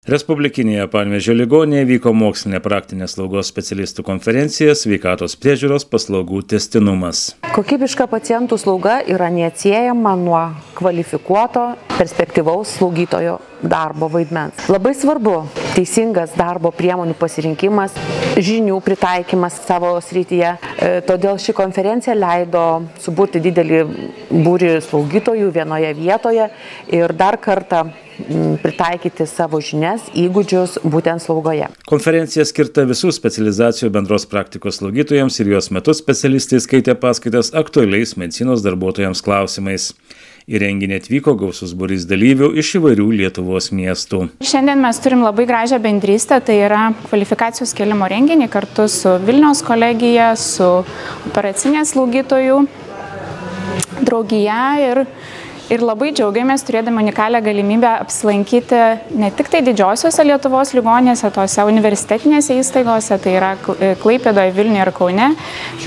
Respublikinėje Panevėžio ligoninėje vyko mokslinė praktinės slaugos specialistų konferencija "Sveikatos priežiūros paslaugų tęstinumas". Kokybiška pacientų slauga yra neatsiejama nuo kvalifikuoto, perspektyvaus slaugytojo darbo vaidmens. Labai svarbu teisingas darbo priemonių pasirinkimas, žinių pritaikymas savo srityje. Todėl ši konferencija leido suburti didelį būrį slaugytojų vienoje vietoje ir dar kartą pritaikyti savo žinias, įgūdžius būtent slaugoje. Konferencija skirta visų specializacijų bendros praktikos slaugytojams ir jos metu specialistai skaitė paskaitas aktualiais medicinos darbuotojams klausimais. Į renginį atvyko gausus būrys dalyvių iš įvairių Lietuvos miestų. Šiandien mes turim labai gražią bendrystę, tai yra kvalifikacijos kėlimo renginį kartu su Vilniaus kolegija, su operacinės slaugytojų draugija ir labai džiaugiamės turėdami unikalią galimybę apsilankyti ne tik tai didžiosiuose Lietuvos ligoninėse, tose universitetinėse įstaigose, tai yra Klaipėdoje, Vilniuje ir Kaune,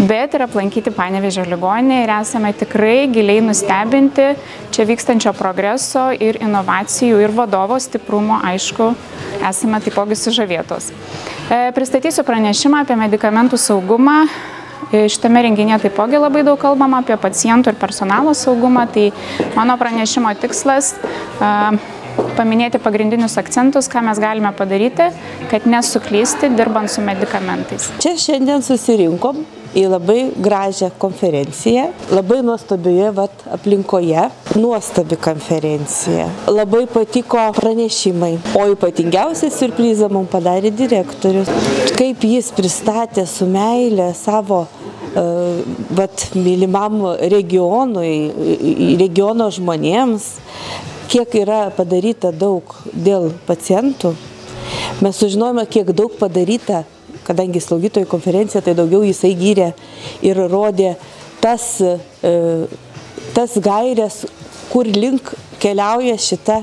bet ir aplankyti Panevėžio ligoninę ir esame tikrai giliai nustebinti čia vykstančio progreso ir inovacijų ir vadovo stiprumo, aišku, esame taipogi sužavėtos. Pristatysiu pranešimą apie medikamentų saugumą. Šitame renginėje taipogi labai daug kalbama apie pacientų ir personalo saugumą, tai mano pranešimo tikslas paminėti pagrindinius akcentus, ką mes galime padaryti, kad nesuklysti dirbant su medikamentais. Čia šiandien susirinkom į labai gražią konferenciją, labai nuostabioje aplinkoje, nuostabi konferencija. Labai patiko pranešimai, o ypatingiausią siurprizą mums padarė direktorius. Kaip jis pristatė su meile savo mylimam regionui, regiono žmonėms, kiek yra padaryta daug dėl pacientų. Mes sužinojome, kiek daug padaryta, kadangi slaugytojų konferencija, tai daugiau jisai gyrė ir rodė tas gairias, kur link keliauja šita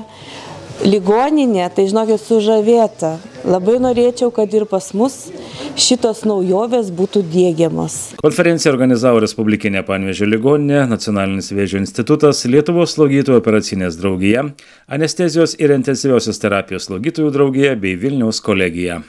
ligoninė, tai žinokit, sužavėta. Labai norėčiau, kad ir pas mus šitos naujovės būtų diegiamos. Konferenciją organizavo Respublikinė Panevėžio ligoninė, Nacionalinis vėžio institutas, Lietuvos slaugytojų operacinės draugija, anestezijos ir intensyviosios terapijos slaugytojų draugija bei Vilniaus kolegija.